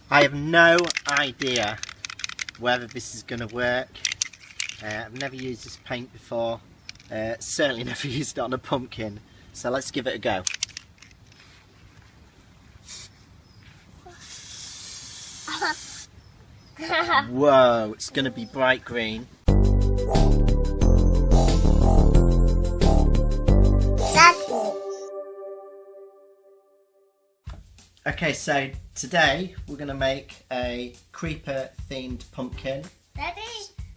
I have no idea whether this is going to work. I've never used this paint before. Certainly never used it on a pumpkin. So let's give it a go. Whoa, it's going to be bright green. Okay, so today we're going to make a creeper themed pumpkin. Daddy?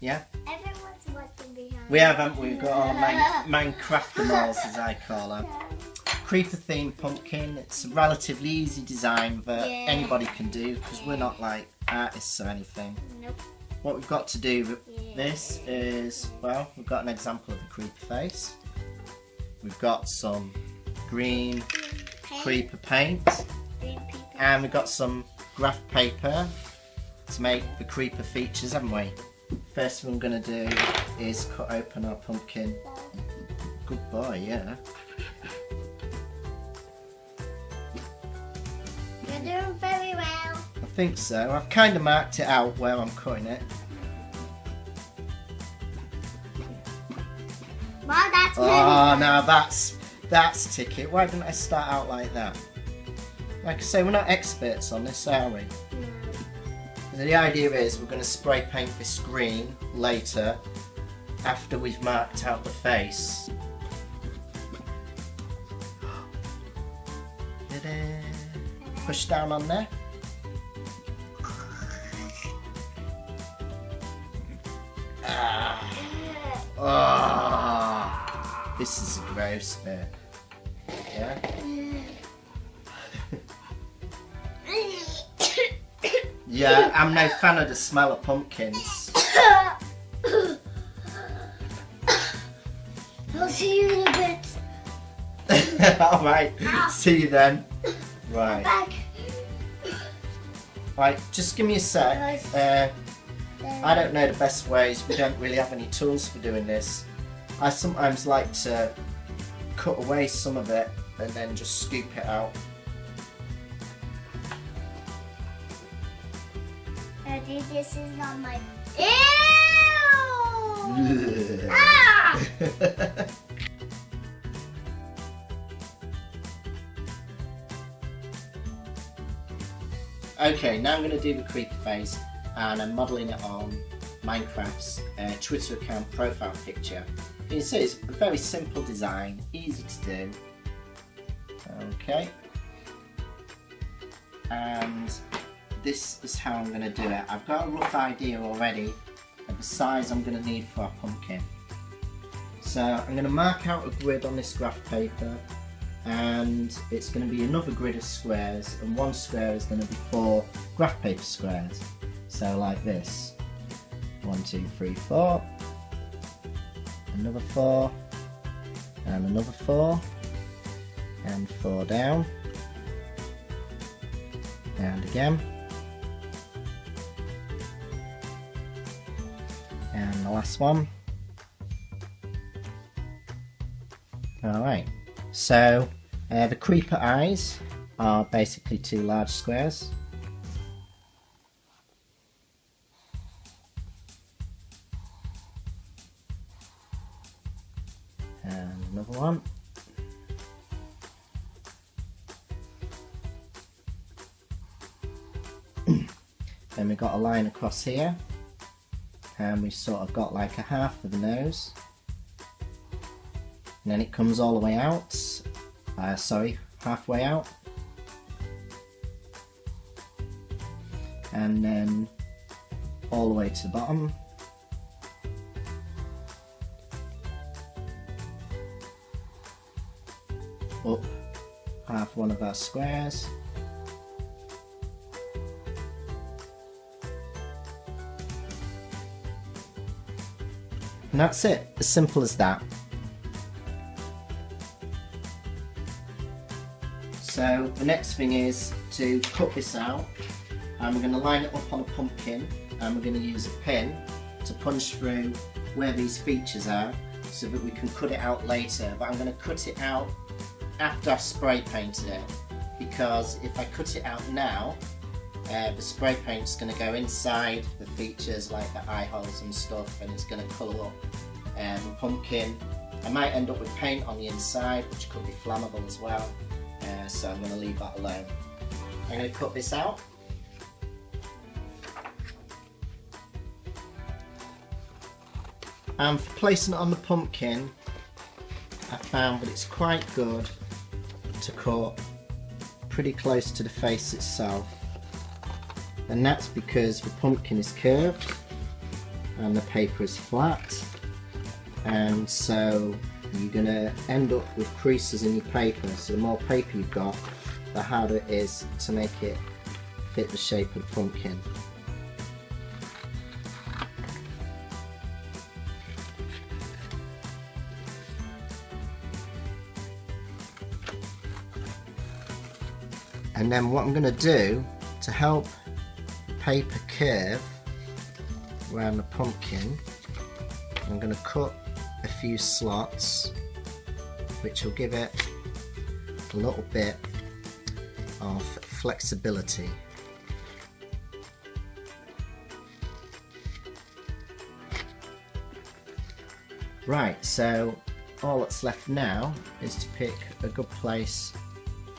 Yeah? Everyone's watching behind. We have, haven't we? We've got our Minecraftimals, as I call them. Creeper themed pumpkin. It's a relatively easy design that anybody can do because we're not like artists or anything. Nope. What we've got to do with this is, well, we've got an example of a creeper face. We've got some green creeper paint. And we've got some graph paper to make the creeper features, haven't we? First thing we're going to do is cut open our pumpkin. Good boy, yeah. You're doing very well. I think so. I've kind of marked it out where I'm cutting it. Well, that's Oh, now that's ticket. Why didn't I start out like that? Like I say, we're not experts on this, are we? No. So the idea is we're going to spray paint this green later after we've marked out the face. Ta-da. Push down on there. Oh, this is a gross bit. Yeah? Yeah, I'm no fan of the smell of pumpkins. I'll see you in a bit. Alright, see you then. Right. Back. Right, just give me a sec. I don't know the best ways. We don't really have any tools for doing this. I sometimes like to cut away some of it and then just scoop it out. Daddy, this is not my... Ew! Ah! Okay, now I'm going to do the creeper face and I'm modelling it on Minecraft's Twitter account profile picture. You can see it's a very simple design, easy to do. Okay. And this is how I'm going to do it. I've got a rough idea already of the size I'm going to need for our pumpkin. So I'm going to mark out a grid on this graph paper, and it's going to be another grid of squares, and one square is going to be 4 graph paper squares. So like this. 1, 2, 3, 4. Another 4. And another 4. And 4 down. And again. And the last one. Alright, so the creeper eyes are basically 2 large squares. And another one. Then we've got a line across here. And we've sort of got like a half of the nose. And then it comes all the way out. Halfway out. And then all the way to the bottom. Up half one of our squares. And that's it, as simple as that. So the next thing is to cut this out, and we're going to line it up on a pumpkin, and we're going to use a pin to punch through where these features are so that we can cut it out later. But I'm going to cut it out after I've spray painted it, because if I cut it out now the spray paint's going to go inside the features like the eye holes and stuff, and it's going to colour up the pumpkin. I might end up with paint on the inside, which could be flammable as well, so I'm going to leave that alone. I'm going to cut this out. And for placing it on the pumpkin, I found that it's quite good to cut pretty close to the face itself, and that's because the pumpkin is curved and the paper is flat, and so you're going to end up with creases in your paper. So the more paper you've got, the harder it is to make it fit the shape of the pumpkin. And then what I'm going to do to help the paper curve around the pumpkin, I'm going to cut a few slots, which will give it a little bit of flexibility. Right, so all that's left now is to pick a good place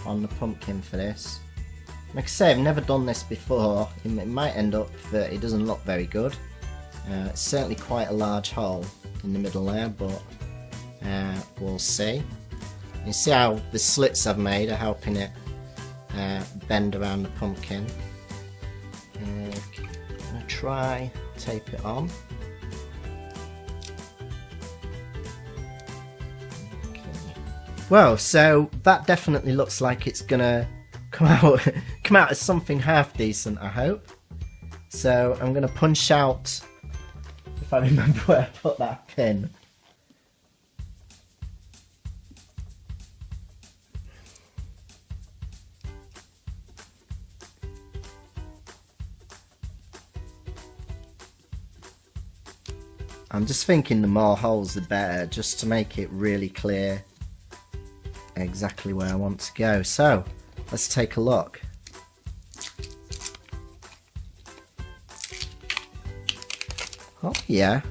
on the pumpkin for this. Like I say, I've never done this before. It might end up that it doesn't look very good. It's certainly quite a large hole in the middle there, but we'll see. You see how the slits I've made are helping it bend around the pumpkin. I'm going to try tape it on. Well, so that definitely looks like it's gonna come out as something half decent, I hope. So I'm gonna punch out, if I remember where I put that pin. I'm just thinking the more holes the better, just to make it really clear exactly where I want to go. So let's take a look. Oh yeah.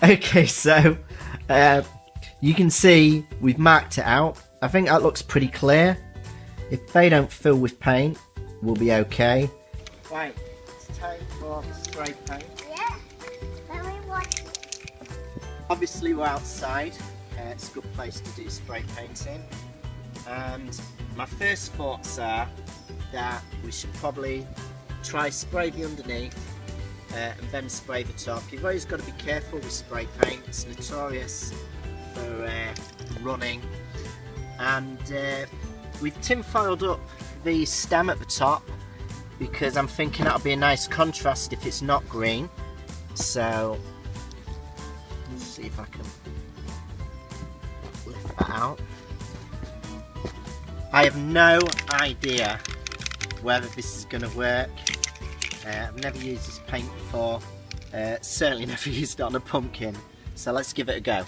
Okay, so you can see we've marked it out. I think that looks pretty clear. If they don't fill with paint, we'll be okay. Right, it's time for the spray paint. Yeah, let me watch. Obviously we're outside. It's a good place to do spray painting, and my first thoughts are that we should probably try spray the underneath and then spray the top. You've always got to be careful with spray paint. It's notorious for running, and we've tin-foiled up the stem at the top because I'm thinking that'll be a nice contrast if it's not green. So let's see if I can lift that out. I have no idea whether this is going to work. I've never used this paint before, certainly never used it on a pumpkin, so let's give it a go.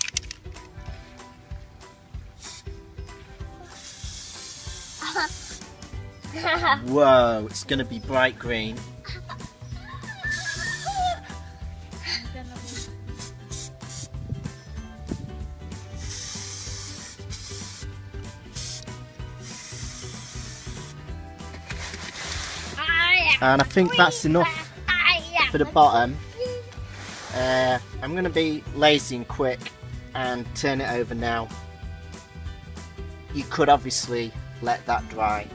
Whoa, it's going to be bright green. And I think that's enough for the bottom. I'm going to be lazy and quick and turn it over now. You could obviously let that dry.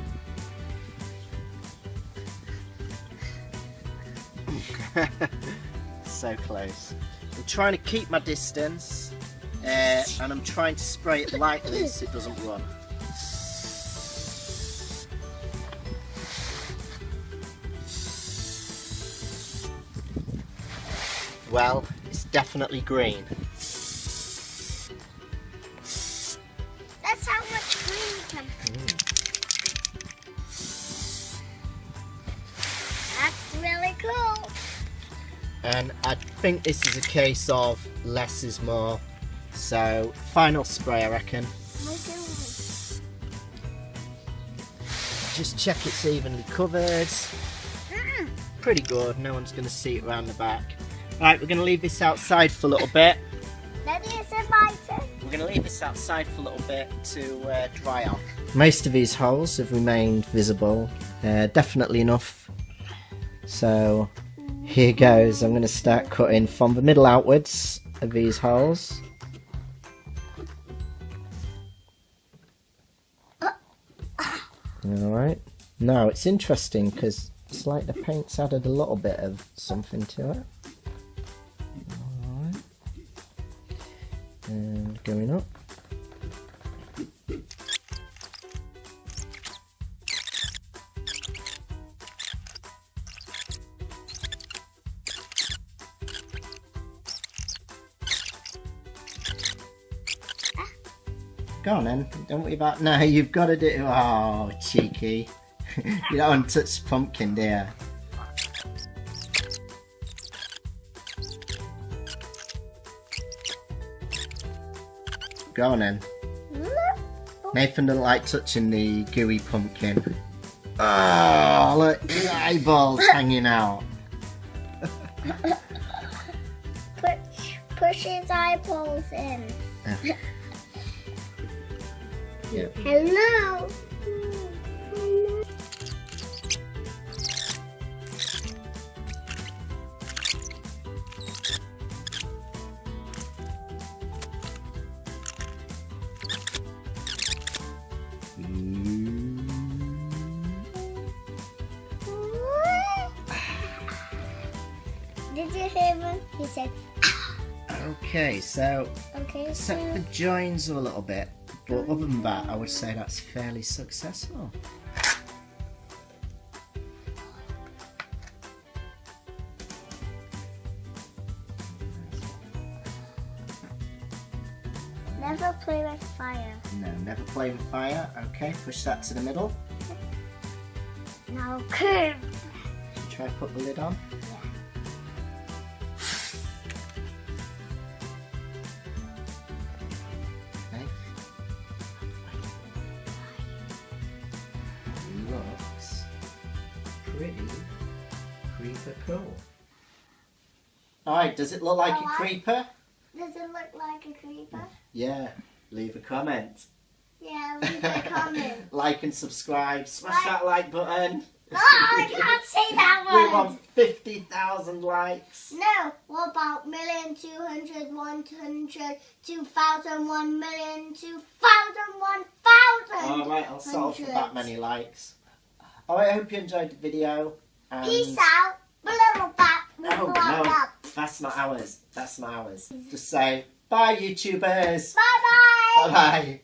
So close. I'm trying to keep my distance and I'm trying to spray it lightly so it doesn't run. Well, it's definitely green. That's how much green can be. That's really cool. And I think this is a case of less is more. So, final spray, I reckon. just check it's evenly covered. Pretty good, no one's going to see it around the back. Right, we're going to leave this outside for a little bit. Daddy is invited. We're going to leave this outside for a little bit to dry out. Most of these holes have remained visible, definitely enough. So here goes, I'm going to start cutting from the middle outwards of these holes. Alright, now it's interesting because it's like the paint's added a little bit of something to it. Alright. And going up. Go on then, don't worry about... No, you've got to do... Oh, cheeky. You don't want to touch the pumpkin, do you? Go on then. Nathan doesn't like touching the gooey pumpkin. Oh, look, the eyeballs hanging out. Push his eyeballs in. Yeah. Hello. Did you hear him? He said, Okay, so okay, set the joins a little bit, but other than that, I would say that's fairly successful. never play with fire. No, never play with fire. Okay, push that to the middle. Now curve. Try to put the lid on. Okay. Looks pretty creeper cool. Alright, does it look like a creeper? Does it look like a creeper? Yeah, leave a comment. Yeah, leave a comment. Like and subscribe. Smash that like button. No, I can't say that one. We want 50,000 likes. No, what about 1,200,100, 2,000, 1,000,000, 2,000, 1,000? Alright, I'll settle for that many likes. Alright, I hope you enjoyed the video. And... Peace out. Little back. No, that's not ours. That's not ours. Just say, bye YouTubers. Bye bye. Bye bye.